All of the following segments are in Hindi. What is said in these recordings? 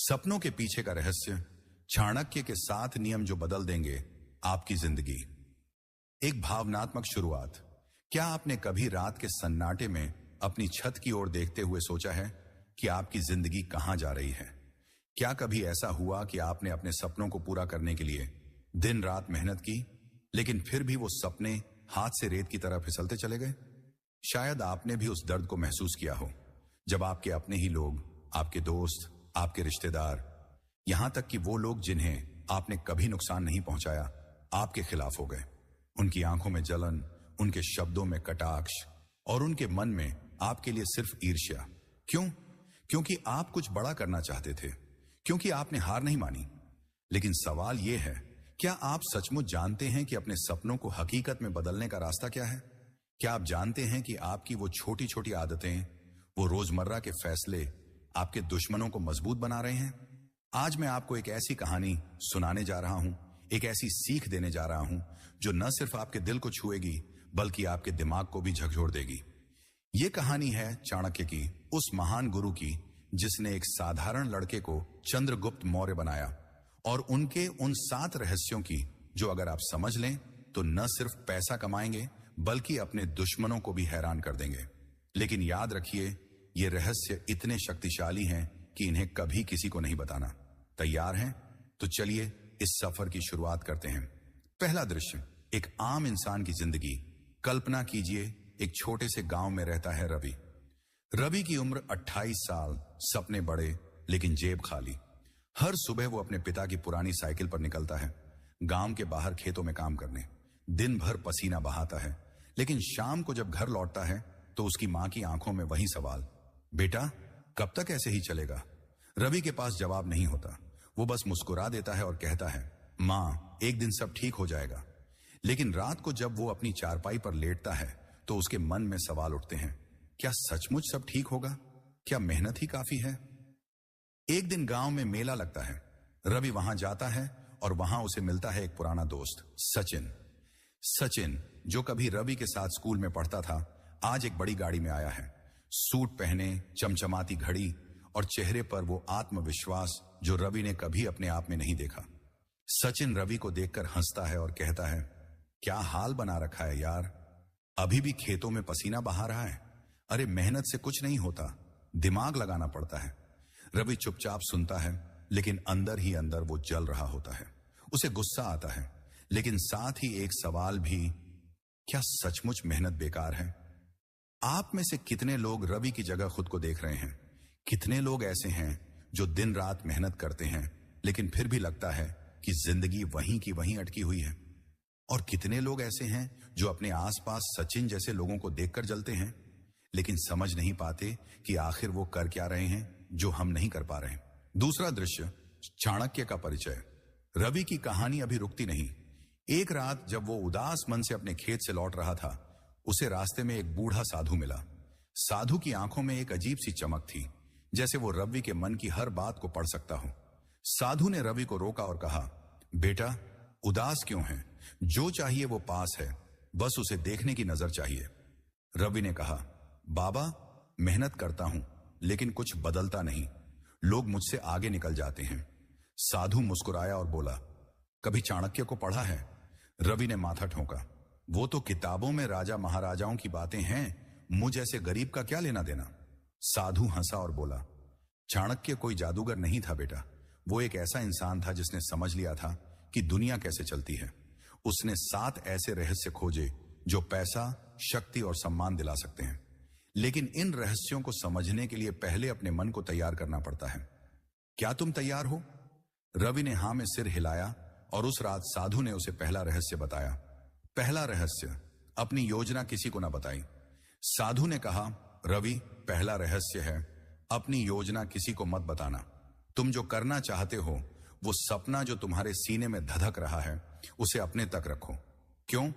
सपनों के पीछे का रहस्य, चाणक्य के 7 नियम जो बदल देंगे आपकी जिंदगी। एक भावनात्मक शुरुआत। क्या आपने कभी रात के सन्नाटे में अपनी छत की ओर देखते हुए सोचा है कि आपकी जिंदगी कहां जा रही है? क्या कभी ऐसा हुआ कि आपने अपने सपनों को पूरा करने के लिए दिन रात मेहनत की, लेकिन फिर भी वो सपने हाथ से रेत की तरह फिसलते चले गए? शायद आपने भी उस दर्द को महसूस किया हो, जब आपके अपने ही लोग, आपके दोस्त, आपके रिश्तेदार, यहां तक कि वो लोग जिन्हें आपने कभी नुकसान नहीं पहुंचाया, आपके खिलाफ हो गए। उनकी आंखों में जलन, उनके शब्दों में कटाक्ष और उनके मन में आपके लिए सिर्फ ईर्ष्या। क्यों? क्योंकि आप कुछ बड़ा करना चाहते थे, क्योंकि आपने हार नहीं मानी। लेकिन सवाल यह है, क्या आप सचमुच जानते हैं कि अपने सपनों को हकीकत में बदलने का रास्ता क्या है? क्या आप जानते हैं कि आपकी वो छोटी छोटी आदतें, वो रोजमर्रा के फैसले आपके दुश्मनों को मजबूत बना रहे हैं? आज मैं आपको एक ऐसी कहानी सुनाने जा रहा हूं, एक ऐसी सीख देने जा रहा हूं जो न सिर्फ आपके दिल को छुएगी बल्कि आपके दिमाग को भी झकझोर देगी। यह कहानी है चाणक्य की, उस महान गुरु की जिसने एक साधारण लड़के को चंद्रगुप्त मौर्य बनाया, और उनके उन 7 रहस्यों की जो अगर आप समझ लें तो न सिर्फ पैसा कमाएंगे बल्कि अपने दुश्मनों को भी हैरान कर देंगे। लेकिन याद रखिए, ये रहस्य इतने शक्तिशाली हैं कि इन्हें कभी किसी को नहीं बताना। तैयार हैं? तो चलिए इस सफर की शुरुआत करते हैं। पहला दृश्य, एक आम इंसान की जिंदगी। कल्पना कीजिए, एक छोटे से गांव में रहता है रवि। रवि की उम्र 28 साल, सपने बड़े लेकिन जेब खाली। हर सुबह वो अपने पिता की पुरानी साइकिल पर निकलता है, गांव के बाहर खेतों में काम करने। दिन भर पसीना बहाता है, लेकिन शाम को जब घर लौटता है तो उसकी मां की आंखों में वही सवाल, बेटा कब तक ऐसे ही चलेगा? रवि के पास जवाब नहीं होता। वो बस मुस्कुरा देता है और कहता है, मां, एक दिन सब ठीक हो जाएगा। लेकिन रात को जब वो अपनी चारपाई पर लेटता है तो उसके मन में सवाल उठते हैं, क्या सचमुच सब ठीक होगा? क्या मेहनत ही काफी है? एक दिन गांव में मेला लगता है। रवि वहां जाता है और वहां उसे मिलता है एक पुराना दोस्त, सचिन। सचिन, जो कभी रवि के साथ स्कूल में पढ़ता था, आज एक बड़ी गाड़ी में आया है। सूट पहने, चमचमाती घड़ी और चेहरे पर वो आत्मविश्वास जो रवि ने कभी अपने आप में नहीं देखा। सचिन रवि को देखकर हंसता है और कहता है, क्या हाल बना रखा है यार, अभी भी खेतों में पसीना बहा रहा है? अरे मेहनत से कुछ नहीं होता, दिमाग लगाना पड़ता है। रवि चुपचाप सुनता है, लेकिन अंदर ही अंदर वो जल रहा होता है। उसे गुस्सा आता है, लेकिन साथ ही एक सवाल भी, क्या सचमुच मेहनत बेकार है? आप में से कितने लोग रवि की जगह खुद को देख रहे हैं? कितने लोग ऐसे हैं जो दिन रात मेहनत करते हैं लेकिन फिर भी लगता है कि जिंदगी वहीं की वहीं अटकी हुई है? और कितने लोग ऐसे हैं जो अपने आसपास सचिन जैसे लोगों को देखकर जलते हैं लेकिन समझ नहीं पाते कि आखिर वो कर क्या रहे हैं जो हम नहीं कर पा रहे? दूसरा दृश्य, चाणक्य का परिचय। रवि की कहानी अभी रुकती नहीं। एक रात जब वो उदास मन से अपने खेत से लौट रहा था, उसे रास्ते में एक बूढ़ा साधु मिला। साधु की आंखों में एक अजीब सी चमक थी, जैसे वो रवि के मन की हर बात को पढ़ सकता हो। साधु ने रवि को रोका और कहा, बेटा उदास क्यों है? जो चाहिए वो पास है, बस उसे देखने की नजर चाहिए। रवि ने कहा, बाबा मेहनत करता हूं लेकिन कुछ बदलता नहीं, लोग मुझसे आगे निकल जाते हैं। साधु मुस्कुराया और बोला, कभी चाणक्य को पढ़ा है? रवि ने माथा ठोंका, वो तो किताबों में राजा महाराजाओं की बातें हैं, मुझ ऐसे गरीब का क्या लेना देना? साधु हंसा और बोला, चाणक्य कोई जादूगर नहीं था बेटा, वो एक ऐसा इंसान था जिसने समझ लिया था कि दुनिया कैसे चलती है। उसने 7 ऐसे रहस्य खोजे जो पैसा, शक्ति और सम्मान दिला सकते हैं। लेकिन इन रहस्यों को समझने के लिए पहले अपने मन को तैयार करना पड़ता है। क्या तुम तैयार हो? रवि ने हां में सिर हिलाया और उस रात साधु ने उसे पहला रहस्य बताया। पहला रहस्य, अपनी योजना किसी को ना बताई। साधु ने कहा, रवि पहला रहस्य है, अपनी योजना किसी को मत बताना। तुम जो करना चाहते हो, वो सपना जो तुम्हारे सीने में धधक रहा है, उसे अपने तक रखो। क्यों?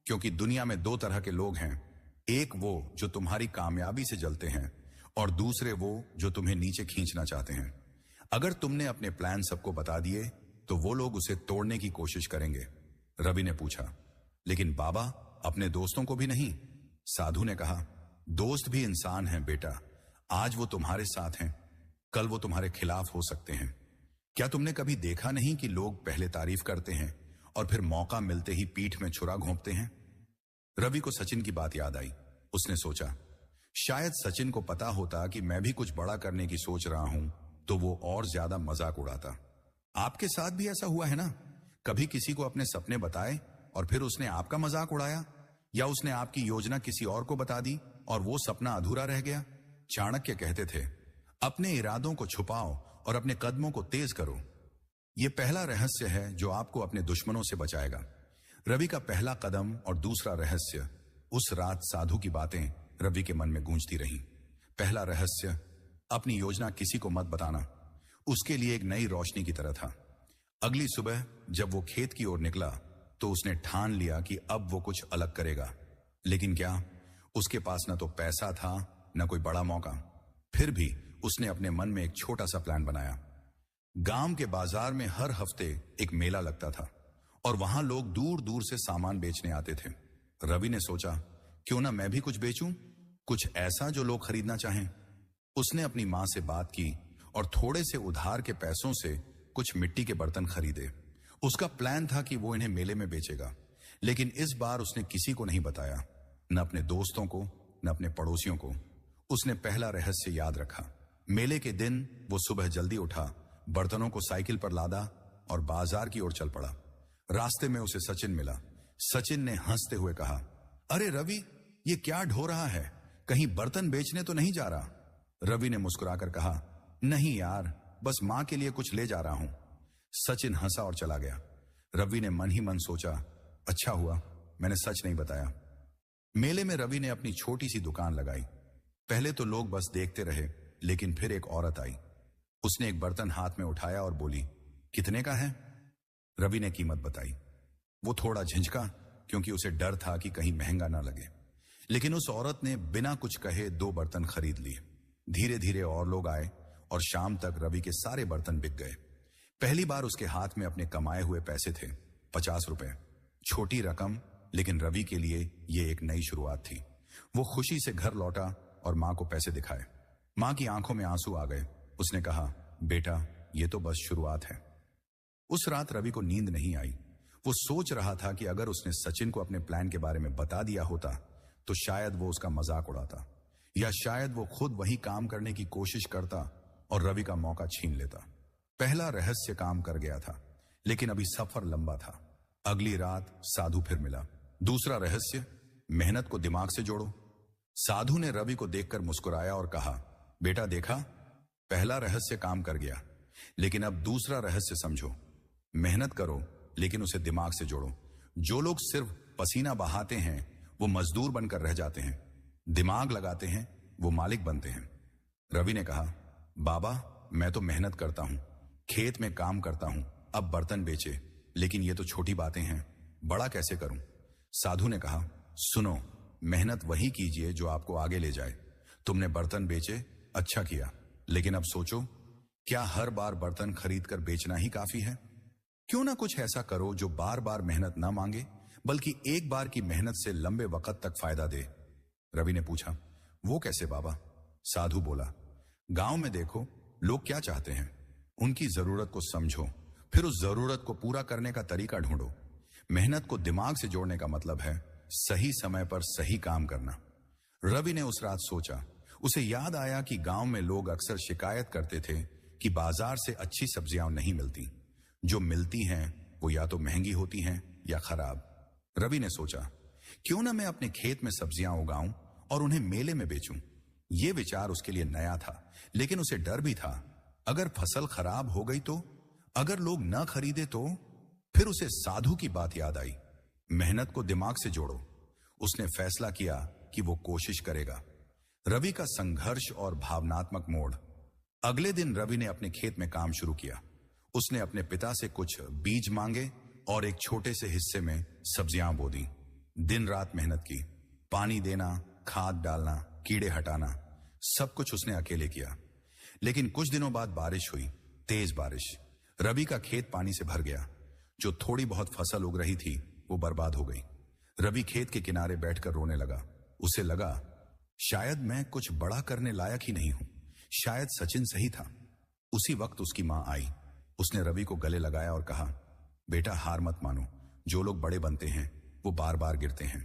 क्योंकि दुनिया में 2 तरह के लोग हैं, एक वो जो तुम्हारी कामयाबी से जलते हैं और दूसरे वो जो तुम्हें नीचे खींचना चाहते हैं। अगर तुमने अपने प्लान सबको बता दिए तो वो लोग उसे तोड़ने की कोशिश करेंगे। रवि ने पूछा, लेकिन बाबा अपने दोस्तों को भी नहीं? साधु ने कहा, दोस्त भी इंसान हैं बेटा, आज वो तुम्हारे साथ हैं, कल वो तुम्हारे खिलाफ हो सकते हैं। क्या तुमने कभी देखा नहीं कि लोग पहले तारीफ करते हैं और फिर मौका मिलते ही पीठ में छुरा घोंपते हैं? रवि को सचिन की बात याद आई। उसने सोचा, शायद सचिन को पता होता कि मैं भी कुछ बड़ा करने की सोच रहा हूं तो वो और ज्यादा मजाक उड़ाता। आपके साथ भी ऐसा हुआ है ना? कभी किसी को अपने सपने बताए और फिर उसने आपका मजाक उड़ाया, या उसने आपकी योजना किसी और को बता दी और वो सपना अधूरा रह गया। चाणक्य कहते थे, अपने इरादों को छुपाओ और अपने कदमों को तेज करो। यह पहला रहस्य है जो आपको अपने दुश्मनों से बचाएगा। रवि का पहला कदम और दूसरा रहस्य। उस रात साधु की बातें रवि के मन में गूंजती रहीं। पहला रहस्य, अपनी योजना किसी को मत बताना, उसके लिए एक नई रोशनी की तरह था। अगली सुबह जब वो खेत की ओर निकला तो उसने ठान लिया कि अब वो कुछ अलग करेगा। लेकिन क्या, उसके पास न तो पैसा था न कोई बड़ा मौका। फिर भी उसने अपने मन में एक छोटा सा प्लान बनाया। गांव के बाजार में हर हफ्ते एक मेला लगता था और वहां लोग दूर दूर से सामान बेचने आते थे। रवि ने सोचा, क्यों ना मैं भी कुछ बेचूं, कुछ ऐसा जो लोग खरीदना चाहें। उसने अपनी मां से बात की और थोड़े से उधार के पैसों से कुछ मिट्टी के बर्तन खरीदे। उसका प्लान था कि वो इन्हें मेले में बेचेगा, लेकिन इस बार उसने किसी को नहीं बताया, न अपने दोस्तों को न अपने पड़ोसियों को। उसने पहला रहस्य याद रखा। मेले के दिन वो सुबह जल्दी उठा, बर्तनों को साइकिल पर लादा और बाजार की ओर चल पड़ा। रास्ते में उसे सचिन मिला। सचिन ने हंसते हुए कहा, अरे रवि, ये क्या ढो रहा है? कहीं बर्तन बेचने तो नहीं जा रहा? रवि ने मुस्कुराकर कहा, नहीं यार, बस मां के लिए कुछ ले जा रहा हूं। सचिन हंसा और चला गया। रवि ने मन ही मन सोचा, अच्छा हुआ मैंने सच नहीं बताया। मेले में रवि ने अपनी छोटी सी दुकान लगाई। पहले तो लोग बस देखते रहे, लेकिन फिर एक औरत आई। उसने एक बर्तन हाथ में उठाया और बोली, कितने का है? रवि ने कीमत बताई। वो थोड़ा झिझका, क्योंकि उसे डर था कि कहीं महंगा ना लगे। लेकिन उस औरत ने बिना कुछ कहे 2 बर्तन खरीद लिए। धीरे धीरे और लोग आए और शाम तक रवि के सारे बर्तन बिक गए। पहली बार उसके हाथ में अपने कमाए हुए पैसे थे, 50 रुपए। छोटी रकम, लेकिन रवि के लिए यह एक नई शुरुआत थी। वो खुशी से घर लौटा और मां को पैसे दिखाए। मां की आंखों में आंसू आ गए। उसने कहा, बेटा, ये तो बस शुरुआत है। उस रात रवि को नींद नहीं आई। वो सोच रहा था कि अगर उसने सचिन को अपने प्लान के बारे में बता दिया होता तो शायद वो उसका मजाक उड़ाता, या शायद वो खुद वही काम करने की कोशिश करता और रवि का मौका छीन लेता। पहला रहस्य काम कर गया था, लेकिन अभी सफर लंबा था। अगली रात साधु फिर मिला। दूसरा रहस्य, मेहनत को दिमाग से जोड़ो। साधु ने रवि को देखकर मुस्कुराया और कहा, बेटा देखा, पहला रहस्य काम कर गया, लेकिन अब दूसरा रहस्य समझो। मेहनत करो, लेकिन उसे दिमाग से जोड़ो। जो लोग सिर्फ पसीना बहाते हैं वो मजदूर बनकर रह जाते हैं, दिमाग लगाते हैं वो मालिक बनते हैं। रवि ने कहा, बाबा, मैं तो मेहनत करता हूं, खेत में काम करता हूं, अब बर्तन बेचे, लेकिन ये तो छोटी बातें हैं, बड़ा कैसे करूं? साधु ने कहा, सुनो, मेहनत वही कीजिए जो आपको आगे ले जाए। तुमने बर्तन बेचे, अच्छा किया, लेकिन अब सोचो, क्या हर बार बर्तन खरीद कर बेचना ही काफी है? क्यों ना कुछ ऐसा करो जो बार बार मेहनत ना मांगे, बल्कि एक बार की मेहनत से लंबे वक्त तक फायदा दे। रवि ने पूछा, वो कैसे बाबा? साधु बोला, गांव में देखो लोग क्या चाहते हैं, उनकी जरूरत को समझो, फिर उस जरूरत को पूरा करने का तरीका ढूंढो। मेहनत को दिमाग से जोड़ने का मतलब है सही समय पर सही काम करना। रवि ने उस रात सोचा। उसे याद आया कि गांव में लोग अक्सर शिकायत करते थे कि बाजार से अच्छी सब्जियां नहीं मिलती, जो मिलती हैं वो या तो महंगी होती हैं या खराब। रवि ने सोचा, क्यों ना मैं अपने खेत में सब्जियां उगाऊं और उन्हें मेले में बेचूं। यह विचार उसके लिए नया था, लेकिन उसे डर भी था, अगर फसल खराब हो गई तो, अगर लोग न खरीदे तो। फिर उसे साधु की बात याद आई, मेहनत को दिमाग से जोड़ो। उसने फैसला किया कि वो कोशिश करेगा। रवि का संघर्ष और भावनात्मक मोड़। अगले दिन रवि ने अपने खेत में काम शुरू किया। उसने अपने पिता से कुछ बीज मांगे और एक छोटे से हिस्से में सब्जियां बो दी। दिन रात मेहनत की, पानी देना, खाद डालना, कीड़े हटाना, सब कुछ उसने अकेले किया। लेकिन कुछ दिनों बाद बारिश हुई, तेज बारिश। रवि का खेत पानी से भर गया। जो थोड़ी बहुत फसल उग रही थी वो बर्बाद हो गई। रवि खेत के किनारे बैठकर रोने लगा। उसे लगा, शायद मैं कुछ बड़ा करने लायक ही नहीं हूं, शायद सचिन सही था। उसी वक्त उसकी मां आई। उसने रवि को गले लगाया और कहा, बेटा हार मत मानो। जो लोग बड़े बनते हैं वो बार बार गिरते हैं,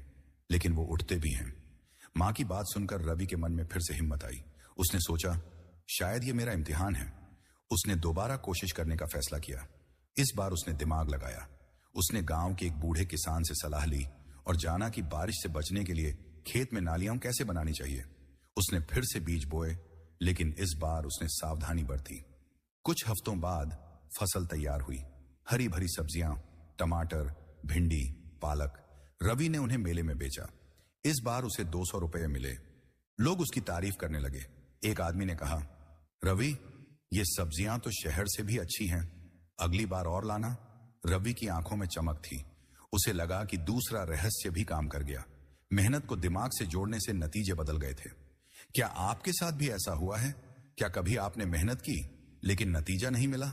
लेकिन वो उठते भी हैं। मां की बात सुनकर रवि के मन में फिर से हिम्मत आई। उसने सोचा, शायद ये मेरा इम्तिहान है। उसने दोबारा कोशिश करने का फैसला किया। इस बार उसने दिमाग लगाया। उसने गांव के एक बूढ़े किसान से सलाह ली और जाना कि बारिश से बचने के लिए खेत में नालियां कैसे बनानी चाहिए। उसने फिर से बीज बोए, लेकिन इस बार उसने सावधानी बरती। कुछ हफ्तों बाद फसल तैयार हुई। हरी भरी सब्जियां, टमाटर, भिंडी, पालक। रवि ने उन्हें मेले में बेचा। इस बार उसे 200 रुपये मिले। लोग उसकी तारीफ करने लगे। एक आदमी ने कहा, रवि, ये सब्जियां तो शहर से भी अच्छी हैं, अगली बार और लाना। रवि की आंखों में चमक थी। उसे लगा कि दूसरा रहस्य भी काम कर गया। मेहनत को दिमाग से जोड़ने से नतीजे बदल गए थे। क्या आपके साथ भी ऐसा हुआ है? क्या कभी आपने मेहनत की लेकिन नतीजा नहीं मिला?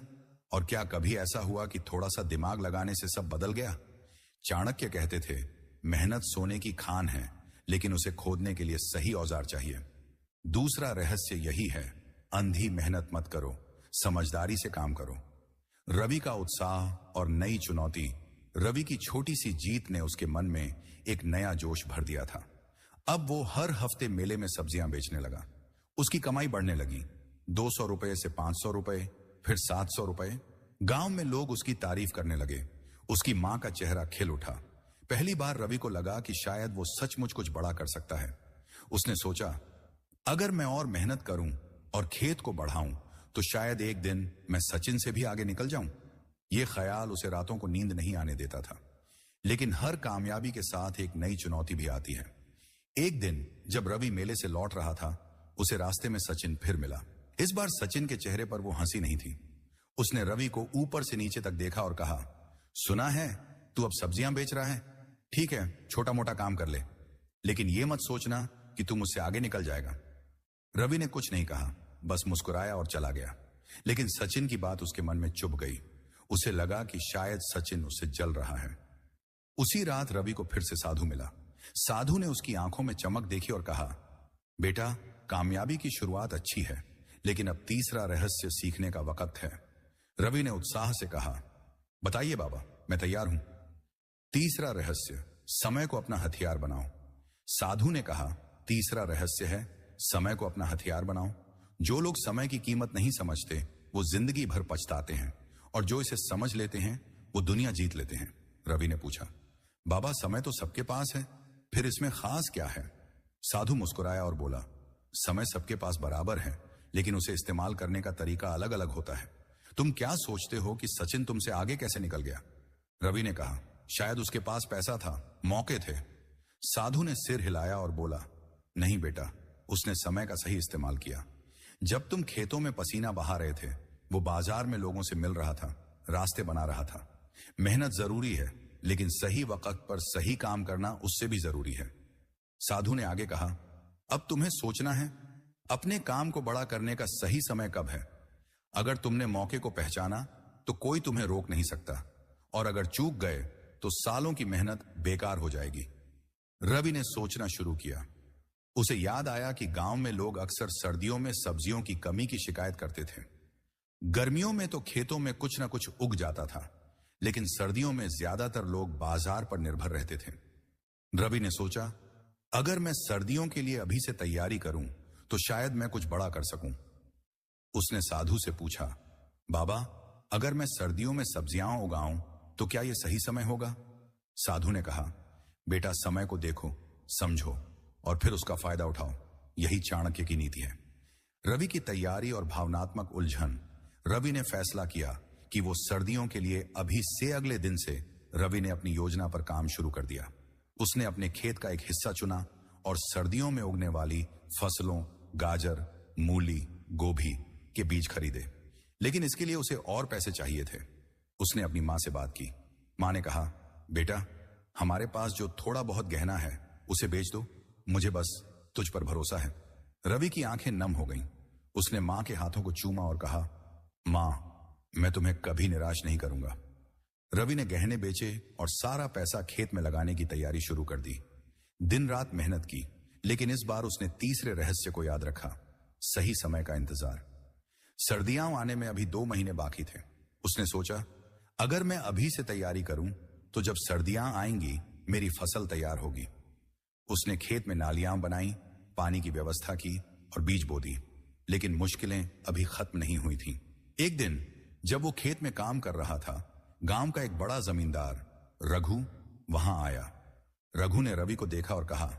और क्या कभी ऐसा हुआ कि थोड़ा सा दिमाग लगाने से सब बदल गया? चाणक्य कहते थे, मेहनत सोने की खान है, लेकिन उसे खोदने के लिए सही औजार चाहिए। दूसरा रहस्य यही है, अंधी मेहनत मत करो, समझदारी से काम करो। रवि का उत्साह और नई चुनौती, रवि की छोटी सी जीत ने उसके मन में एक नया जोश भर दिया था। अब वो हर हफ्ते मेले में सब्जियां बेचने लगा। उसकी कमाई बढ़ने लगी। 200 रुपए से 500 रुपए, फिर 700 रुपए। गांव में लोग उसकी तारीफ करने लगे। उसकी मां का चेहरा खिल उठा। पहली बार रवि को लगा कि शायद वो सचमुच कुछ बड़ा कर सकता है। उसने सोचा, अगर मैं और मेहनत करूं और खेत को बढ़ाऊं तो शायद एक दिन मैं सचिन से भी आगे निकल जाऊं। यह ख्याल उसे रातों को नींद नहीं आने देता था। लेकिन हर कामयाबी के साथ एक नई चुनौती भी आती है। एक दिन जब रवि मेले से लौट रहा था, उसे रास्ते में सचिन फिर मिला। इस बार सचिन के चेहरे पर वो हंसी नहीं थी। उसने रवि को ऊपर से नीचे तक देखा और कहा, सुना है तू अब सब्जियां बेच रहा है? ठीक है, छोटा मोटा काम कर ले, लेकिन ये मत सोचना कि तू मुझसे आगे निकल जाएगा। रवि ने कुछ नहीं कहा, बस मुस्कुराया और चला गया। लेकिन सचिन की बात उसके मन में चुभ गई। उसे लगा कि शायद सचिन उससे जल रहा है। उसी रात रवि को फिर से साधु मिला। साधु ने उसकी आंखों में चमक देखी और कहा, बेटा, कामयाबी की शुरुआत अच्छी है, लेकिन अब तीसरा रहस्य सीखने का वक्त है। रवि ने उत्साह से कहा, बताइए बाबा, मैं तैयार हूं। तीसरा रहस्य, समय को अपना हथियार बनाओ। साधु ने कहा, तीसरा रहस्य है, समय को अपना हथियार बनाओ। जो लोग समय की कीमत नहीं समझते वो जिंदगी भर पछताते हैं, और जो इसे समझ लेते हैं वो दुनिया जीत लेते हैं। रवि ने पूछा, बाबा, समय तो सबके पास है, फिर इसमें खास क्या है? साधु मुस्कुराया और बोला, समय सबके पास बराबर है, लेकिन उसे इस्तेमाल करने का तरीका अलग अलग होता है। तुम क्या सोचते हो कि सचिन तुमसे आगे कैसे निकल गया? रवि ने कहा, शायद उसके पास पैसा था, मौके थे। साधु ने सिर हिलाया और बोला, नहीं बेटा, उसने समय का सही इस्तेमाल किया। जब तुम खेतों में पसीना बहा रहे थे, वो बाजार में लोगों से मिल रहा था, रास्ते बना रहा था। मेहनत जरूरी है, लेकिन सही वक्त पर सही काम करना उससे भी जरूरी है। साधु ने आगे कहा, अब तुम्हें सोचना है, अपने काम को बड़ा करने का सही समय कब है। अगर तुमने मौके को पहचाना तो कोई तुम्हें रोक नहीं सकता, और अगर चूक गए तो सालों की मेहनत बेकार हो जाएगी। रवि ने सोचना शुरू किया। उसे याद आया कि गांव में लोग अक्सर सर्दियों में सब्जियों की कमी की शिकायत करते थे। गर्मियों में तो खेतों में कुछ ना कुछ उग जाता था, लेकिन सर्दियों में ज्यादातर लोग बाजार पर निर्भर रहते थे। रवि ने सोचा, अगर मैं सर्दियों के लिए अभी से तैयारी करूं तो शायद मैं कुछ बड़ा कर सकूं। उसने साधु से पूछा, बाबा, अगर मैं सर्दियों में सब्जियां उगाऊं तो क्या यह सही समय होगा? साधु ने कहा, बेटा, समय को देखो, समझो और फिर उसका फायदा उठाओ। यही चाणक्य की नीति है। रवि की तैयारी और भावनात्मक उलझन। रवि ने फैसला किया कि वो सर्दियों के लिए अभी से अगले दिन से रवि ने अपनी योजना पर काम शुरू कर दिया। उसने अपने खेत का एक हिस्सा चुना और सर्दियों में उगने वाली फसलों, गाजर, मूली, गोभी के बीज खरीदे। लेकिन इसके लिए उसे और पैसे चाहिए थे। उसने अपनी मां से बात की। मां ने कहा, बेटा, हमारे पास जो थोड़ा बहुत गहना है उसे बेच दो, मुझे बस तुझ पर भरोसा है। रवि की आंखें नम हो गईं। उसने मां के हाथों को चूमा और कहा, मां, मैं तुम्हें कभी निराश नहीं करूंगा। रवि ने गहने बेचे और सारा पैसा खेत में लगाने की तैयारी शुरू कर दी। दिन रात मेहनत की, लेकिन इस बार उसने तीसरे रहस्य को याद रखा, सही समय का इंतजार। सर्दियां आने में अभी 2 महीने बाकी थे। उसने सोचा, अगर मैं अभी से तैयारी करूं तो जब सर्दियां आएंगी मेरी फसल तैयार होगी। उसने खेत में नालियां बनाई, पानी की व्यवस्था की और बीज बो दी। लेकिन मुश्किलें अभी खत्म नहीं हुई थीं। एक दिन जब वो खेत में काम कर रहा था, गांव का एक बड़ा जमींदार रघु वहां आया। रघु ने रवि को देखा और कहा,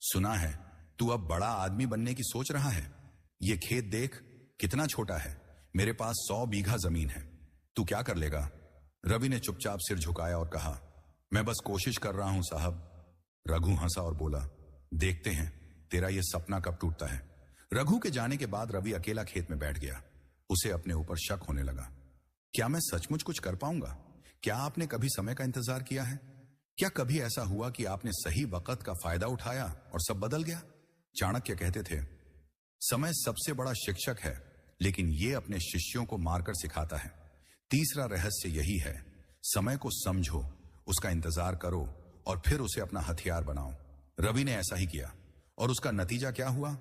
सुना है तू अब बड़ा आदमी बनने की सोच रहा है। ये खेत देख कितना छोटा है, मेरे पास 100 बीघा जमीन है, तू क्या कर लेगा? रवि ने चुपचाप सिर झुकाया और कहा, मैं बस कोशिश कर रहा हूं साहब। रघु हंसा और बोला, देखते हैं तेरा ये सपना कब टूटता है। रघु के जाने के बाद रवि अकेला खेत में बैठ गया। उसे अपने ऊपर शक होने लगा। क्या मैं सचमुच कुछ कर पाऊंगा? क्या आपने कभी समय का इंतजार किया है? क्या कभी ऐसा हुआ कि आपने सही वक्त का फायदा उठाया और सब बदल गया? चाणक्य कहते थे, समय सबसे बड़ा शिक्षक है, लेकिन ये अपने शिष्यों को मारकर सिखाता है। तीसरा रहस्य यही है, समय को समझो, उसका इंतजार करो और फिर उसे अपना हथियार बनाओ। रवि ने ऐसा ही किया और उसका नतीजा क्या हुआ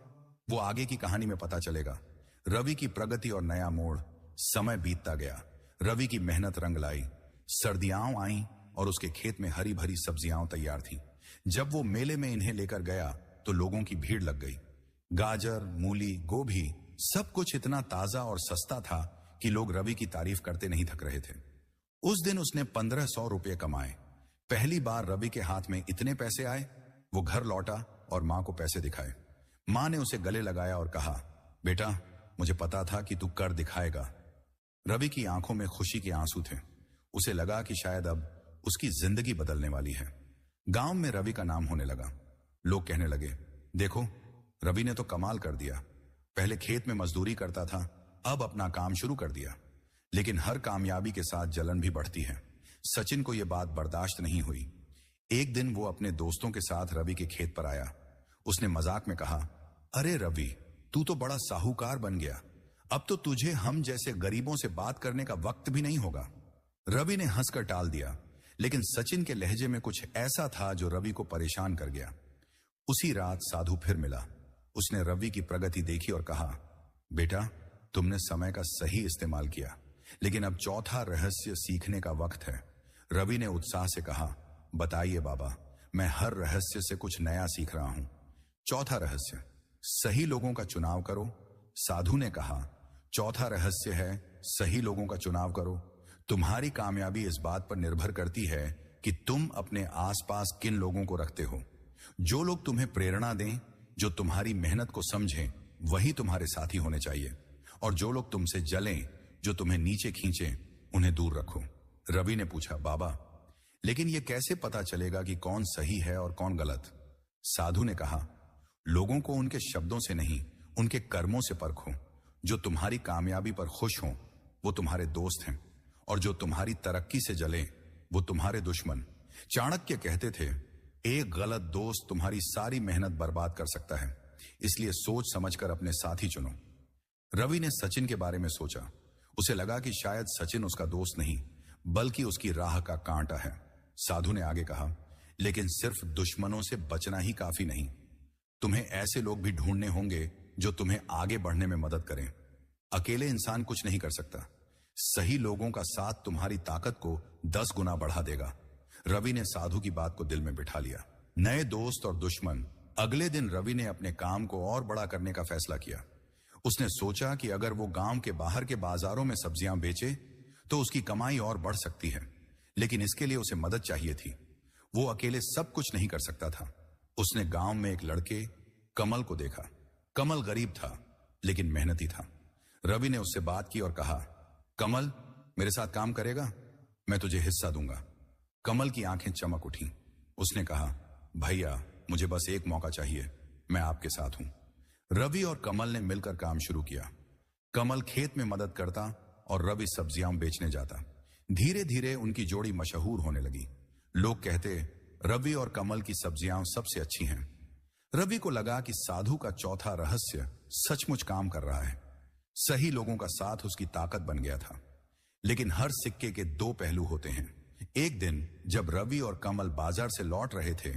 वो आगे की कहानी में पता चलेगा। रवि की प्रगति और नया मोड़। समय बीतता गया, रवि की मेहनत रंग लाई। सर्दियां आईं और उसके खेत में हरी भरी सब्जियां तैयार थीं। जब वो मेले में इन्हें लेकर गया तो लोगों की भीड़ लग गई। गाजर, मूली, गोभी, सब कुछ इतना ताजा और सस्ता था कि लोग रवि की तारीफ करते नहीं थक रहे थे। उस दिन उसने 1500 रुपये कमाए। पहली बार रवि के हाथ में इतने पैसे आए। वो घर लौटा और मां को पैसे दिखाए। मां ने उसे गले लगाया और कहा, बेटा मुझे पता था कि तू कर दिखाएगा। रवि की आंखों में खुशी के आंसू थे। उसे लगा कि शायद अब उसकी जिंदगी बदलने वाली है। गांव में रवि का नाम होने लगा। लोग कहने लगे, देखो रवि ने तो कमाल कर दिया। पहले खेत में मजदूरी करता था, अब अपना काम शुरू कर दिया। लेकिन हर कामयाबी के साथ जलन भी बढ़ती है। सचिन को यह बात बर्दाश्त नहीं हुई। एक दिन वो अपने दोस्तों के साथ रवि के खेत पर आया। उसने मजाक में कहा, अरे रवि, तू तो बड़ा साहूकार बन गया। अब तो तुझे हम जैसे गरीबों से बात करने का वक्त भी नहीं होगा। रवि ने हंसकर टाल दिया, लेकिन सचिन के लहजे में कुछ ऐसा था जो रवि को परेशान कर गया। उसी रात साधु फिर मिला। उसने रवि की प्रगति देखी और कहा, बेटा तुमने समय का सही इस्तेमाल किया, लेकिन अब चौथा रहस्य सीखने का वक्त है। रवि ने उत्साह से कहा, बताइए बाबा, मैं हर रहस्य से कुछ नया सीख रहा हूं। चौथा रहस्य, सही लोगों का चुनाव करो। साधु ने कहा, चौथा रहस्य है सही लोगों का चुनाव करो। तुम्हारी कामयाबी इस बात पर निर्भर करती है कि तुम अपने आसपास किन लोगों को रखते हो। जो लोग तुम्हें प्रेरणा दें, जो तुम्हारी मेहनत को समझें, वही तुम्हारे साथी होने चाहिए। और जो लोग तुमसे जलें, जो तुम्हें नीचे खींचें, उन्हें दूर रखो। रवि ने पूछा, बाबा लेकिन यह कैसे पता चलेगा कि कौन सही है और कौन गलत? साधु ने कहा, लोगों को उनके शब्दों से नहीं, उनके कर्मों से परखो। जो तुम्हारी कामयाबी पर खुश हों, वो तुम्हारे दोस्त हैं, और जो तुम्हारी तरक्की से जले, वो तुम्हारे दुश्मन। चाणक्य कहते थे, एक गलत दोस्त तुम्हारी सारी मेहनत बर्बाद कर सकता है, इसलिए सोच समझकर अपने साथी चुनो। रवि ने सचिन के बारे में सोचा। उसे लगा कि शायद सचिन उसका दोस्त नहीं, बल्कि उसकी राह का कांटा है। साधु ने आगे कहा, लेकिन सिर्फ दुश्मनों से बचना ही काफी नहीं, तुम्हें ऐसे लोग भी ढूंढने होंगे जो तुम्हें आगे बढ़ने में मदद करें। अकेले इंसान कुछ नहीं कर सकता। सही लोगों का साथ तुम्हारी ताकत को 10 गुना बढ़ा देगा। रवि ने साधु की बात को दिल में बिठा लिया। नए दोस्त और दुश्मन। अगले दिन रवि ने अपने काम को और बड़ा करने का फैसला किया। उसने सोचा कि अगर वो गांव के बाहर के बाजारों में सब्जियां बेचे तो उसकी कमाई और बढ़ सकती है, लेकिन इसके लिए उसे मदद चाहिए थी। वो अकेले सब कुछ नहीं कर सकता था। उसने गांव में एक लड़के कमल को देखा। कमल गरीब था, लेकिन मेहनती था। रवि ने उससे बात की और कहा, कमल मेरे साथ काम करेगा? मैं तुझे हिस्सा दूंगा। कमल की आंखें चमक उठी। उसने कहा, भैया मुझे बस एक मौका चाहिए, मैं आपके साथ हूं। रवि और कमल ने मिलकर काम शुरू किया। कमल खेत में मदद करता और रवि सब्जियां बेचने जाता। धीरे धीरे उनकी जोड़ी मशहूर होने लगी। लोग कहते, रवि और कमल की सब्जियां सबसे अच्छी हैं। रवि को लगा कि साधु का चौथा रहस्य सचमुच काम कर रहा है। सही लोगों का साथ उसकी ताकत बन गया था। लेकिन हर सिक्के के 2 पहलू होते हैं। एक दिन जब रवि और कमल बाजार से लौट रहे थे,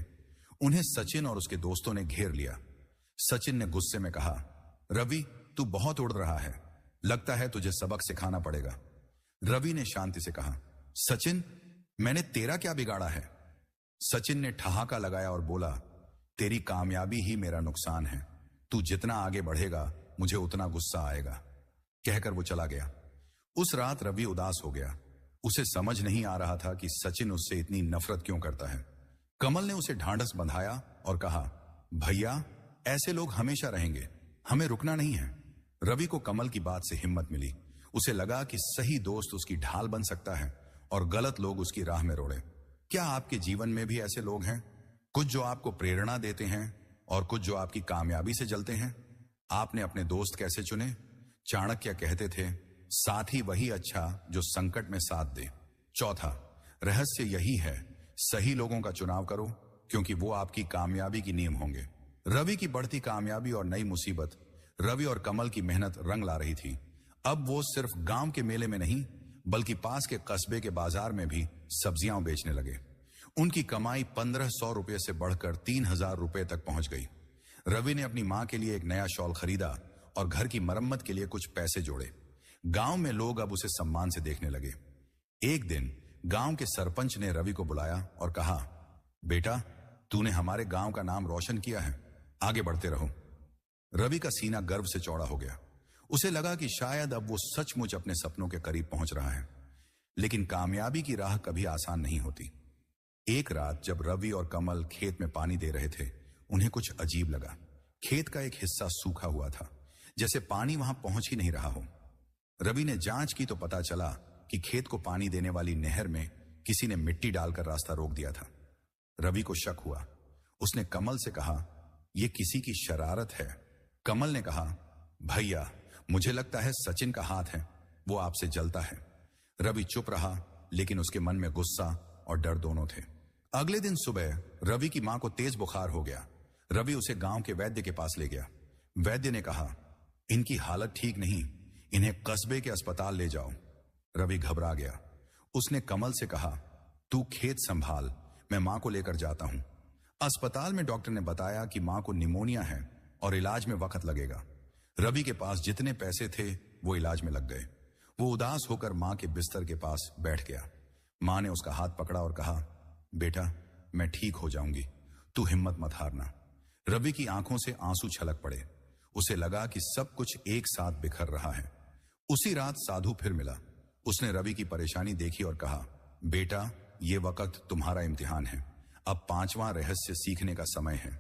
उन्हें सचिन और उसके दोस्तों ने घेर लिया। सचिन ने गुस्से में कहा, रवि तू बहुत उड़ रहा है, लगता है तुझे सबक सिखाना पड़ेगा। रवि ने शांति से कहा, सचिन, मैंने तेरा क्या बिगाड़ा है? सचिन ने ठहाका लगाया और बोला, तेरी कामयाबी ही मेरा नुकसान है। तू जितना आगे बढ़ेगा मुझे उतना गुस्सा आएगा। कहकर वो चला गया। उस रात रवि उदास हो गया। उसे समझ नहीं आ रहा था कि सचिन उससे इतनी नफरत क्यों करता है। कमल ने उसे ढांढस बंधाया और कहा, भैया, ऐसे लोग हमेशा रहेंगे, हमें रुकना नहीं है। रवि को कमल की बात से हिम्मत मिली। उसे लगा कि सही दोस्त उसकी ढाल बन सकता है और गलत लोग उसकी राह में रोड़े। क्या आपके जीवन में भी ऐसे लोग हैं? कुछ जो आपको प्रेरणा देते हैं और कुछ जो आपकी कामयाबी से जलते हैं? आपने अपने दोस्त कैसे चुने? चाणक्य कहते थे, साथी वही अच्छा जो संकट में साथ दे। चौथा रहस्य यही है, सही लोगों का चुनाव करो, क्योंकि वो आपकी कामयाबी की नींव होंगे। रवि की बढ़ती कामयाबी और नई मुसीबत रवि और कमल की मेहनत रंग ला रही थी। अब वो सिर्फ गांव के मेले में नहीं, बल्कि पास के कस्बे के बाजार में भी सब्जियां बेचने लगे। उनकी कमाई 1500 रुपये से बढ़कर 3000 रुपये तक पहुंच गई। रवि ने अपनी मां के लिए एक नया शॉल खरीदा और घर की मरम्मत के लिए कुछ पैसे जोड़े। गांव में लोग अब उसे सम्मान से देखने लगे। एक दिन गांव के सरपंच ने रवि को बुलाया और कहा, बेटा, तूने हमारे गांव का नाम रोशन किया है, आगे बढ़ते रहो। रवि का सीना गर्व से चौड़ा हो गया। उसे लगा कि शायद अब वो सचमुच अपने सपनों के करीब पहुंच रहा है। लेकिन कामयाबी की राह कभी आसान नहीं होती। एक रात जब रवि और कमल खेत में पानी दे रहे थे, उन्हें कुछ अजीब लगा। खेत का एक हिस्सा सूखा हुआ था, जैसे पानी वहां पहुंच ही नहीं रहा हो। रवि ने जांच की तो पता चला कि खेत को पानी देने वाली नहर में किसी ने मिट्टी डालकर रास्ता रोक दिया था। रवि को शक हुआ। उसने कमल से कहा, यह किसी की शरारत है। कमल ने कहा, भैया, मुझे लगता है सचिन का हाथ है, वो आपसे जलता है। रवि चुप रहा, लेकिन उसके मन में गुस्सा और डर दोनों थे। अगले दिन सुबह रवि की मां को तेज बुखार हो गया। रवि उसे गांव के वैद्य के पास ले गया। वैद्य ने कहा, इनकी हालत ठीक नहीं, इन्हें कस्बे के अस्पताल ले जाओ। रवि घबरा गया। उसने कमल से कहा, तू खेत संभाल, मैं मां को लेकर जाता हूं। अस्पताल में डॉक्टर ने बताया कि मां को निमोनिया है और इलाज में वक्त लगेगा। रवि के पास जितने पैसे थे वो इलाज में लग गए। वो उदास होकर मां के बिस्तर के पास बैठ गया। मां ने उसका हाथ पकड़ा और कहा, बेटा, मैं ठीक हो जाऊंगी, तू हिम्मत मत हारना। रवि की आंखों से आंसू छलक पड़े। उसे लगा कि सब कुछ एक साथ बिखर रहा है। उसी रात साधु फिर मिला। उसने रवि की परेशानी देखी और कहा, बेटा, ये वक्त तुम्हारा इम्तिहान है। अब 5वां रहस्य सीखने का समय है।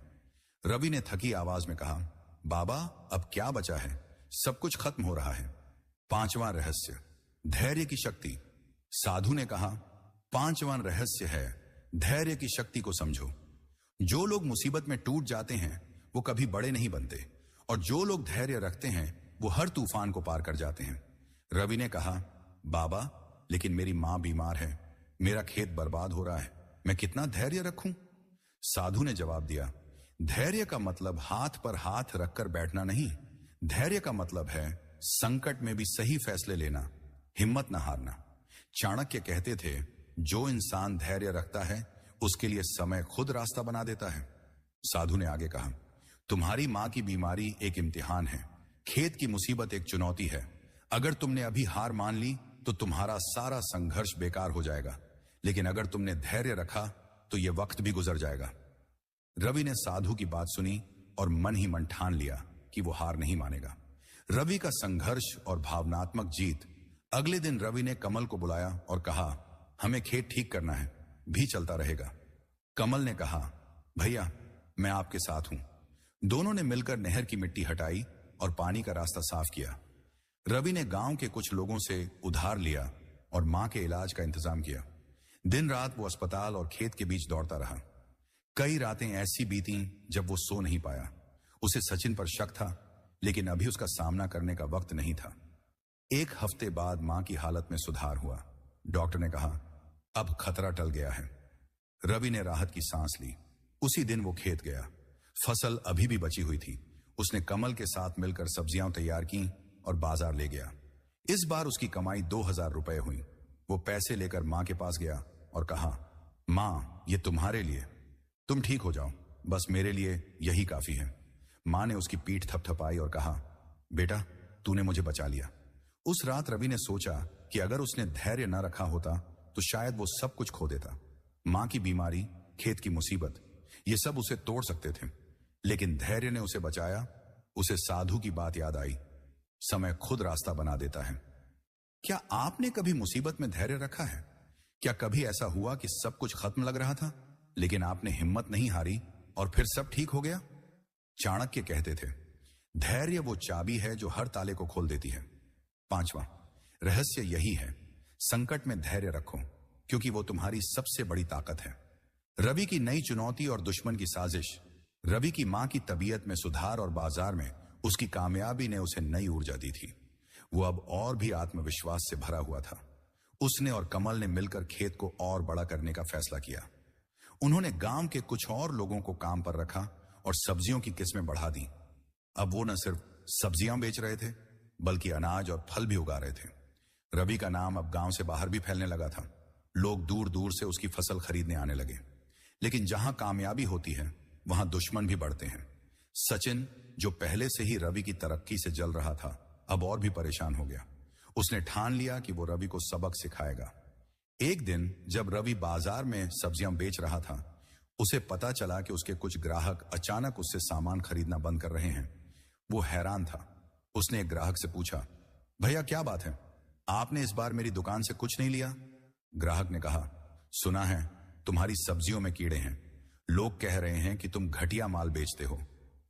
रवि ने थकी आवाज में कहा, बाबा, अब क्या बचा है? सब कुछ खत्म हो रहा है। 5वां रहस्य, धैर्य की शक्ति। साधु ने कहा, 5वां रहस्य है, धैर्य की शक्ति को समझो। जो लोग मुसीबत में टूट जाते हैं वो कभी बड़े नहीं बनते, और जो लोग धैर्य रखते हैं वो हर तूफान को पार कर जाते हैं। रवि ने कहा, बाबा, लेकिन मेरी मां बीमार है, मेरा खेत बर्बाद हो रहा है, मैं कितना धैर्य रखूं? साधु ने जवाब दिया, धैर्य का मतलब हाथ पर हाथ रखकर बैठना नहीं। धैर्य का मतलब है संकट में भी सही फैसले लेना, हिम्मत न हारना। चाणक्य कहते थे, जो इंसान धैर्य रखता है उसके लिए समय खुद रास्ता बना देता है। साधु ने आगे कहा, तुम्हारी मां की बीमारी एक इम्तिहान है, खेत की मुसीबत एक चुनौती है। अगर तुमने अभी हार मान ली तो तुम्हारा सारा संघर्ष बेकार हो जाएगा, लेकिन अगर तुमने धैर्य रखा तो यह वक्त भी गुजर जाएगा। रवि ने साधु की बात सुनी और मन ही मन ठान लिया कि वो हार नहीं मानेगा। रवि का संघर्ष और भावनात्मक जीत। अगले दिन रवि ने कमल को बुलाया और कहा, हमें खेत ठीक करना है, भी चलता रहेगा। कमल ने कहा, भैया, मैं आपके साथ हूं। दोनों ने मिलकर नहर की मिट्टी हटाई और पानी का रास्ता साफ किया। रवि ने गांव के कुछ लोगों से उधार लिया और मां के इलाज का इंतजाम किया। दिन रात वो अस्पताल और खेत के बीच दौड़ता रहा। कई रातें ऐसी बीती जब वो सो नहीं पाया। उसे सचिन पर शक था, लेकिन अभी उसका सामना करने का वक्त नहीं था। एक हफ्ते बाद मां की हालत में सुधार हुआ। डॉक्टर ने कहा, अब खतरा टल गया है। रवि ने राहत की सांस ली। उसी दिन वो खेत गया। फसल अभी भी बची हुई थी। उसने कमल के साथ मिलकर सब्जियां तैयार की और बाजार ले गया। इस बार उसकी कमाई 2000 रुपए हुई। वो पैसे लेकर मां के पास गया और कहा, मां, ये तुम्हारे लिए, तुम ठीक हो जाओ, बस मेरे लिए यही काफी है। मां ने उसकी पीठ थपथपाई और कहा, बेटा, तूने मुझे बचा लिया, उस रात रवि ने सोचा कि अगर उसने धैर्य न रखा होता तो शायद वो सब कुछ खो देता। मां की बीमारी, खेत की मुसीबत, ये सब उसे तोड़ सकते थे, लेकिन धैर्य ने उसे बचाया। उसे साधु की बात याद आई, समय खुद रास्ता बना देता है। क्या आपने कभी मुसीबत में धैर्य रखा है? क्या कभी ऐसा हुआ कि सब कुछ खत्म लग रहा था, लेकिन आपने हिम्मत नहीं हारी और फिर सब ठीक हो गया? चाणक्य कहते थे, धैर्य वो चाबी है जो हर ताले को खोल देती है। 5वां रहस्य यही है, संकट में धैर्य रखो, क्योंकि वो तुम्हारी सबसे बड़ी ताकत है। रवि की नई चुनौती और दुश्मन की साजिश। रवि की मां की तबीयत में सुधार और बाजार में उसकी कामयाबी ने उसे नई ऊर्जा दी थी। वो अब और भी आत्मविश्वास से भरा हुआ था। उसने और कमल ने मिलकर खेत को और बड़ा करने का फैसला किया। उन्होंने गांव के कुछ और लोगों को काम पर रखा और सब्जियों की किस्में बढ़ा दी। अब वो न सिर्फ सब्जियां बेच रहे थे, बल्कि अनाज और फल भी उगा रहे थे। रवि का नाम अब गांव से बाहर भी फैलने लगा था। लोग दूर दूर से उसकी फसल खरीदने आने लगे। लेकिन जहां कामयाबी होती है, वहां दुश्मन भी बढ़ते हैं। सचिन, जो पहले से ही रवि की तरक्की से जल रहा था, अब और भी परेशान हो गया। उसने ठान लिया कि वो रवि को सबक सिखाएगा। एक दिन जब रवि बाजार में सब्जियां बेच रहा था, उसे पता चला कि उसके कुछ ग्राहक अचानक उससे सामान खरीदना बंद कर रहे हैं। वो हैरान था। उसने एक ग्राहक से पूछा, भैया क्या बात है, आपने इस बार मेरी दुकान से कुछ नहीं लिया? ग्राहक ने कहा, सुना है तुम्हारी सब्जियों में कीड़े हैं। लोग कह रहे हैं कि तुम घटिया माल बेचते हो।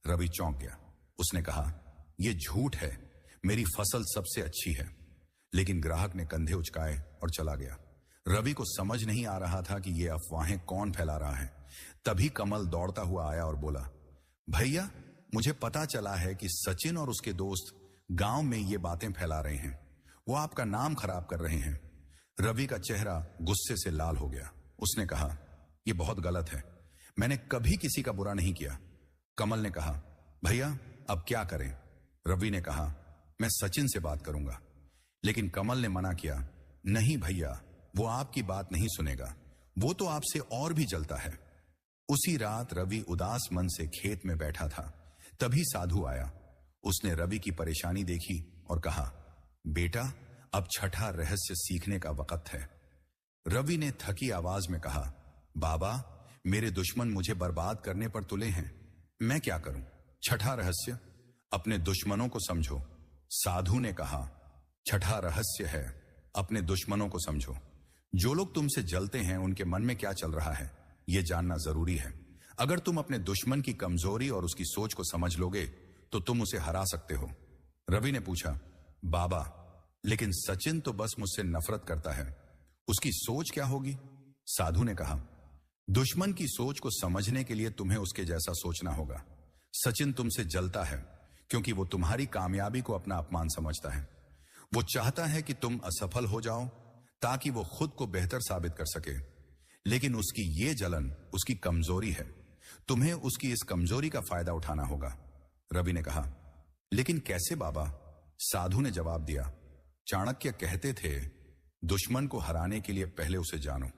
रवि चौंक गया। उसने कहा, यह झूठ है, मेरी फसल सबसे अच्छी है। लेकिन ग्राहक ने कंधे उचकाए और चला गया। रवि को समझ नहीं आ रहा था कि ये अफवाहें कौन फैला रहा है। तभी कमल दौड़ता हुआ आया और बोला, भैया मुझे पता चला है कि सचिन और उसके दोस्त गांव में ये बातें फैला रहे हैं। वो आपका नाम खराब कर रहे हैं। रवि का चेहरा गुस्से से लाल हो गया। उसने कहा, यह बहुत गलत है, मैंने कभी किसी का बुरा नहीं किया। कमल ने कहा, भैया अब क्या करें? रवि ने कहा, मैं सचिन से बात करूंगा। लेकिन कमल ने मना किया, नहीं भैया, वो आपकी बात नहीं सुनेगा, वो तो आपसे और भी जलता है। उसी रात रवि उदास मन से खेत में बैठा था। तभी साधु आया। उसने रवि की परेशानी देखी और कहा, बेटा अब छठा रहस्य सीखने का वक्त है। रवि ने थकी आवाज में कहा, बाबा मेरे दुश्मन मुझे बर्बाद करने पर तुले हैं, मैं क्या करूं? छठा रहस्य, अपने दुश्मनों को समझो। साधु ने कहा, छठा रहस्य है, अपने दुश्मनों को समझो। जो लोग तुमसे जलते हैं उनके मन में क्या चल रहा है, यह जानना जरूरी है। अगर तुम अपने दुश्मन की कमजोरी और उसकी सोच को समझ लोगे तो तुम उसे हरा सकते हो। रवि ने पूछा, बाबा लेकिन सचिन तो बस मुझसे नफरत करता है, उसकी सोच क्या होगी? साधु ने कहा, दुश्मन की सोच को समझने के लिए तुम्हें उसके जैसा सोचना होगा। सचिन तुमसे जलता है क्योंकि वो तुम्हारी कामयाबी को अपना अपमान समझता है। वो चाहता है कि तुम असफल हो जाओ ताकि वो खुद को बेहतर साबित कर सके। लेकिन उसकी ये जलन उसकी कमजोरी है। तुम्हें उसकी इस कमजोरी का फायदा उठाना होगा। रवि ने कहा, लेकिन कैसे बाबा? साधु ने जवाब दिया, चाणक्य कहते थे, दुश्मन को हराने के लिए पहले उसे जानो।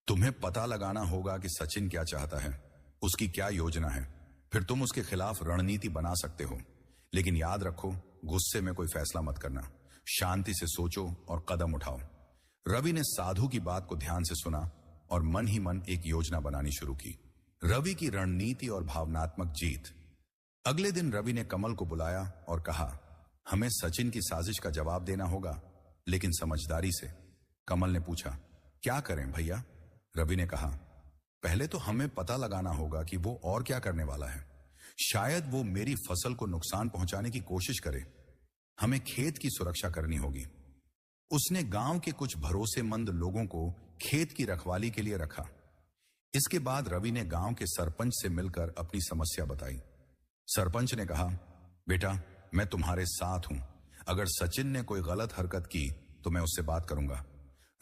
तुम्हें पता लगाना होगा कि सचिन क्या चाहता है, उसकी क्या योजना है। फिर तुम उसके खिलाफ रणनीति बना सकते हो। लेकिन याद रखो, गुस्से में कोई फैसला मत करना, शांति से सोचो और कदम उठाओ। रवि ने साधु की बात को ध्यान से सुना और मन ही मन एक योजना बनानी शुरू की। रवि की रणनीति और भावनात्मक जीत। अगले दिन रवि ने कमल को बुलाया और कहा, हमें सचिन की साजिश का जवाब देना होगा, लेकिन समझदारी से। कमल ने पूछा, क्या करें भैया? रवि ने कहा, पहले तो हमें पता लगाना होगा कि वो और क्या करने वाला है। शायद वो मेरी फसल को नुकसान पहुंचाने की कोशिश करे। हमें खेत की सुरक्षा करनी होगी। उसने गांव के कुछ भरोसेमंद लोगों को खेत की रखवाली के लिए रखा। इसके बाद रवि ने गांव के सरपंच से मिलकर अपनी समस्या बताई। सरपंच ने कहा, बेटा मैं तुम्हारे साथ हूं। अगर सचिन ने कोई गलत हरकत की तो मैं उससे बात करूंगा।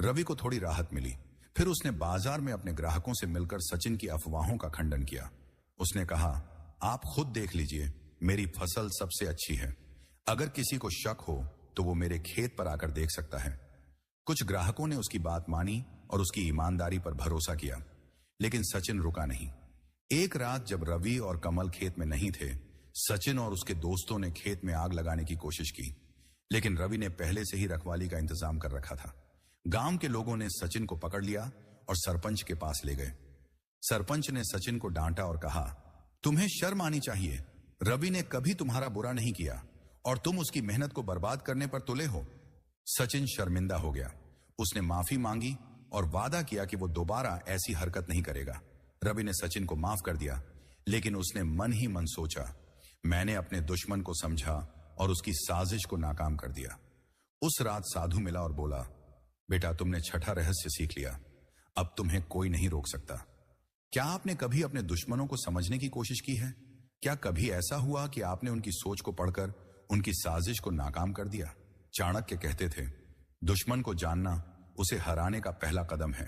रवि को थोड़ी राहत मिली। फिर उसने बाजार में अपने ग्राहकों से मिलकर सचिन की अफवाहों का खंडन किया। उसने कहा, आप खुद देख लीजिए, मेरी फसल सबसे अच्छी है। अगर किसी को शक हो तो वो मेरे खेत पर आकर देख सकता है। कुछ ग्राहकों ने उसकी बात मानी और उसकी ईमानदारी पर भरोसा किया। लेकिन सचिन रुका नहीं। एक रात जब रवि और कमल खेत में नहीं थे, सचिन और उसके दोस्तों ने खेत में आग लगाने की कोशिश की। लेकिन रवि ने पहले से ही रखवाली का इंतजाम कर रखा था। गांव के लोगों ने सचिन को पकड़ लिया और सरपंच के पास ले गए। सरपंच ने सचिन को डांटा और कहा, तुम्हें शर्म आनी चाहिए। रवि ने कभी तुम्हारा बुरा नहीं किया और तुम उसकी मेहनत को बर्बाद करने पर तुले हो। सचिन शर्मिंदा हो गया। उसने माफी मांगी और वादा किया कि वो दोबारा ऐसी हरकत नहीं करेगा। रवि ने सचिन को माफ कर दिया, लेकिन उसने मन ही मन सोचा, मैंने अपने दुश्मन को समझा और उसकी साजिश को नाकाम कर दिया। उस रात साधु मिला और बोला, बेटा तुमने छठा रहस्य सीख लिया, अब तुम्हें कोई नहीं रोक सकता। क्या आपने कभी अपने दुश्मनों को समझने की कोशिश की है? क्या कभी ऐसा हुआ कि आपने उनकी सोच को पढ़कर उनकी साजिश को नाकाम कर दिया? चाणक्य कहते थे, दुश्मन को जानना उसे हराने का पहला कदम है।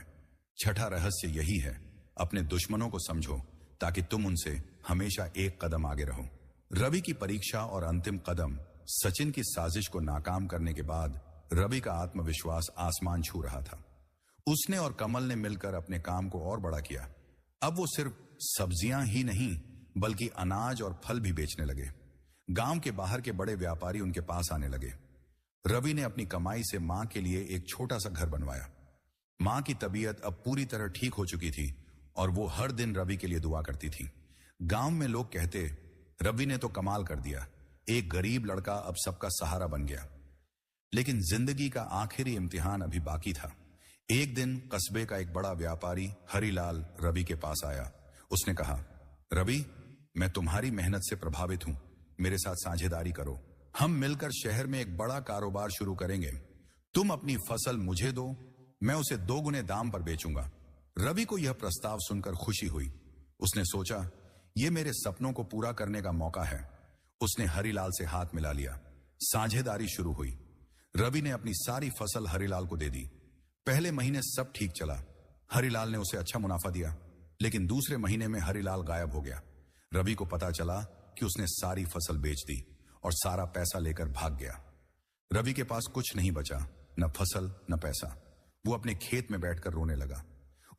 छठा रहस्य यही है, अपने दुश्मनों को समझो ताकि तुम उनसे हमेशा एक कदम आगे रहो। रवि की परीक्षा और अंतिम कदम सचिन की साजिश को नाकाम करने के बाद रवि का आत्मविश्वास आसमान छू रहा था। उसने और कमल ने मिलकर अपने काम को और बड़ा किया। अब वो सिर्फ सब्जियां ही नहीं बल्कि अनाज और फल भी बेचने लगे। गांव के बाहर के बड़े व्यापारी उनके पास आने लगे। रवि ने अपनी कमाई से मां के लिए एक छोटा सा घर बनवाया। मां की तबीयत अब पूरी तरह ठीक हो चुकी थी और वो हर दिन रवि के लिए दुआ करती थी। गांव में लोग कहते, रवि ने तो कमाल कर दिया, एक गरीब लड़का अब सबका सहारा बन गया। लेकिन जिंदगी का आखिरी इम्तिहान अभी बाकी था। एक दिन कस्बे का एक बड़ा व्यापारी हरिलाल रवि के पास आया। उसने कहा, रवि, मैं तुम्हारी मेहनत से प्रभावित हूं, मेरे साथ साझेदारी करो। हम मिलकर शहर में एक बड़ा कारोबार शुरू करेंगे। तुम अपनी फसल मुझे दो, मैं उसे 2 गुने दाम पर बेचूंगा। रवि को यह प्रस्ताव सुनकर खुशी हुई। उसने सोचा, यह मेरे सपनों को पूरा करने का मौका है। उसने हरिलाल से हाथ मिला लिया। साझेदारी शुरू हुई। रवि ने अपनी सारी फसल हरिलाल को दे दी। पहले महीने सब ठीक चला, हरिलाल ने उसे अच्छा मुनाफा दिया। लेकिन दूसरे महीने में हरिलाल गायब हो गया। रवि को पता चला कि उसने सारी फसल बेच दी और सारा पैसा लेकर भाग गया। रवि के पास कुछ नहीं बचा, न फसल न पैसा। वो अपने खेत में बैठकर रोने लगा।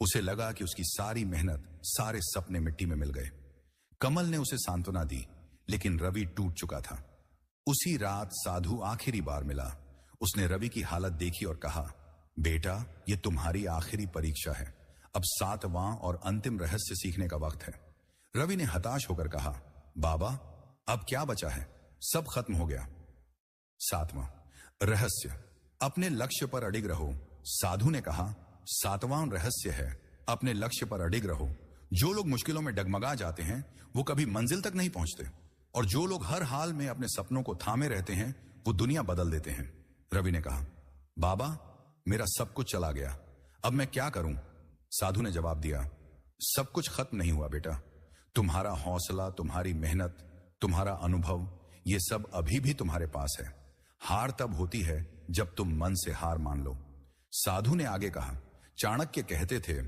उसे लगा कि उसकी सारी मेहनत, सारे सपने मिट्टी में मिल गए। कमल ने उसे सांत्वना दी, लेकिन रवि टूट चुका था। उसी रात साधु आखिरी बार मिला। उसने रवि की हालत देखी और कहा, बेटा, ये तुम्हारी आखिरी परीक्षा है। अब 7वां और अंतिम रहस्य सीखने का वक्त है। रवि ने हताश होकर कहा, बाबा, अब क्या बचा है? सब खत्म हो गया। 7वां रहस्य, अपने लक्ष्य पर अडिग रहो। साधु ने कहा, 7वां रहस्य है, अपने लक्ष्य पर अडिग रहो। जो लोग मुश्किलों में डगमगा जाते हैं वो कभी मंजिल तक नहीं पहुंचते, और जो लोग हर हाल में अपने सपनों को थामे रहते हैं वो दुनिया बदल देते हैं। रवि ने कहा, बाबा, मेरा सब कुछ चला गया, अब मैं क्या करूं? साधु ने जवाब दिया, सब कुछ खत्म नहीं हुआ बेटा। तुम्हारा हौसला, तुम्हारी मेहनत, तुम्हारा अनुभव, ये सब अभी भी तुम्हारे पास है। हार तब होती है जब तुम मन से हार मान लो। साधु ने आगे कहा, चाणक्य कहते थे,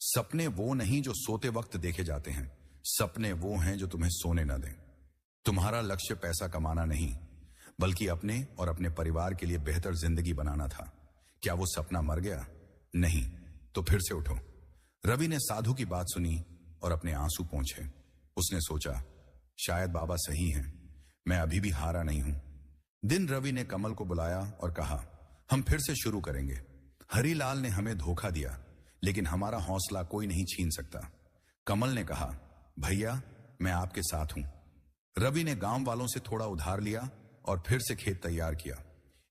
सपने वो नहीं जो सोते वक्त देखे जाते हैं, सपने वो हैं जो तुम्हें सोने न दें। तुम्हारा लक्ष्य पैसा कमाना नहीं, बल्कि अपने और अपने परिवार के लिए बेहतर जिंदगी बनाना था। क्या वो सपना मर गया? नहीं, तो फिर से उठो। रवि ने साधु की बात सुनी और अपने आंसू पोंछे। उसने सोचा, शायद बाबा सही हैं, मैं अभी भी हारा नहीं हूं। दिन रवि ने कमल को बुलाया और कहा, हम फिर से शुरू करेंगे। हरिलाल ने हमें धोखा दिया, लेकिन हमारा हौसला कोई नहीं छीन सकता। कमल ने कहा, भैया, मैं आपके साथ हूं। रवि ने गांव वालों से थोड़ा उधार लिया और फिर से खेत तैयार किया।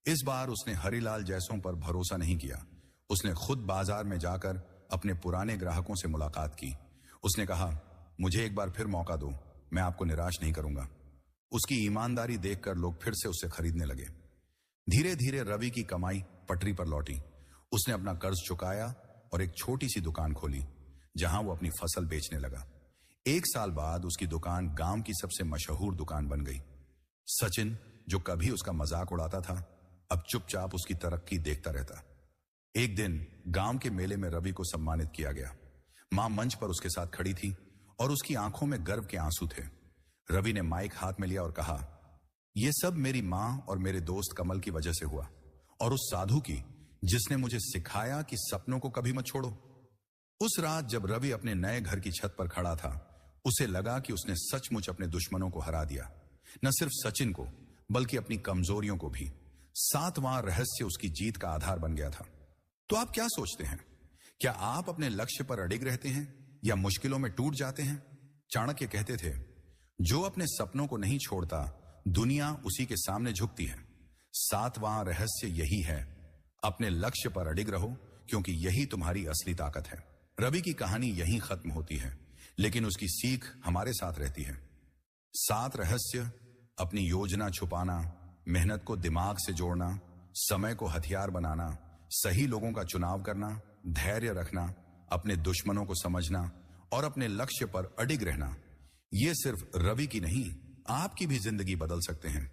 इस बार उसने हरिलाल जैसों पर भरोसा नहीं किया। उसने खुद बाजार में जाकर अपने पुराने ग्राहकों से मुलाकात की। उसने कहा, मुझे एक बार फिर मौका दो, मैं आपको निराश नहीं करूंगा। उसकी ईमानदारी देखकर लोग फिर से उससे खरीदने लगे। धीरे धीरे रवि की कमाई पटरी पर लौटी। उसने अपना कर्ज चुकाया और एक छोटी सी दुकान खोली, जहां वो अपनी फसल बेचने लगा। 1 साल बाद उसकी दुकान गांव की सबसे मशहूर दुकान बन गई। सचिन, जो कभी उसका मजाक उड़ाता था, अब चुपचाप उसकी तरक्की देखता रहता। एक दिन गांव के मेले में रवि को सम्मानित किया गया। मां मंच पर उसके साथ खड़ी थी और उसकी आंखों में गर्व के आंसू थे। रवि ने माइक हाथ में लिया और कहा, यह सब मेरी मां और मेरे दोस्त कमल की वजह से हुआ, और उस साधु की जिसने मुझे सिखाया कि सपनों को कभी मत छोड़ो। उस रात जब रवि अपने नए घर की छत पर खड़ा था, उसे लगा कि उसने सचमुच अपने दुश्मनों को हरा दिया। न सिर्फ सचिन को, बल्कि अपनी कमजोरियों को भी। सातवां रहस्य उसकी जीत का आधार बन गया था। तो आप क्या सोचते हैं? क्या आप अपने लक्ष्य पर अडिग रहते हैं या मुश्किलों में टूट जाते हैं? चाणक्य कहते थे, जो अपने सपनों को नहीं छोड़ता, दुनिया उसी के सामने झुकती है। सातवां रहस्य यही है, अपने लक्ष्य पर अडिग रहो, क्योंकि यही तुम्हारी असली ताकत है। रवि की कहानी यहीं खत्म होती है, लेकिन उसकी सीख हमारे साथ रहती है। 7 रहस्य: अपनी योजना छुपाना, मेहनत को दिमाग से जोड़ना, समय को हथियार बनाना, सही लोगों का चुनाव करना, धैर्य रखना, अपने दुश्मनों को समझना और अपने लक्ष्य पर अडिग रहना। ये सिर्फ रवि की नहीं, आपकी भी जिंदगी बदल सकते हैं।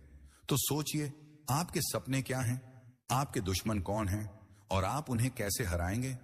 तो सोचिए, आपके सपने क्या हैं, आपके दुश्मन कौन हैं और आप उन्हें कैसे हराएंगे?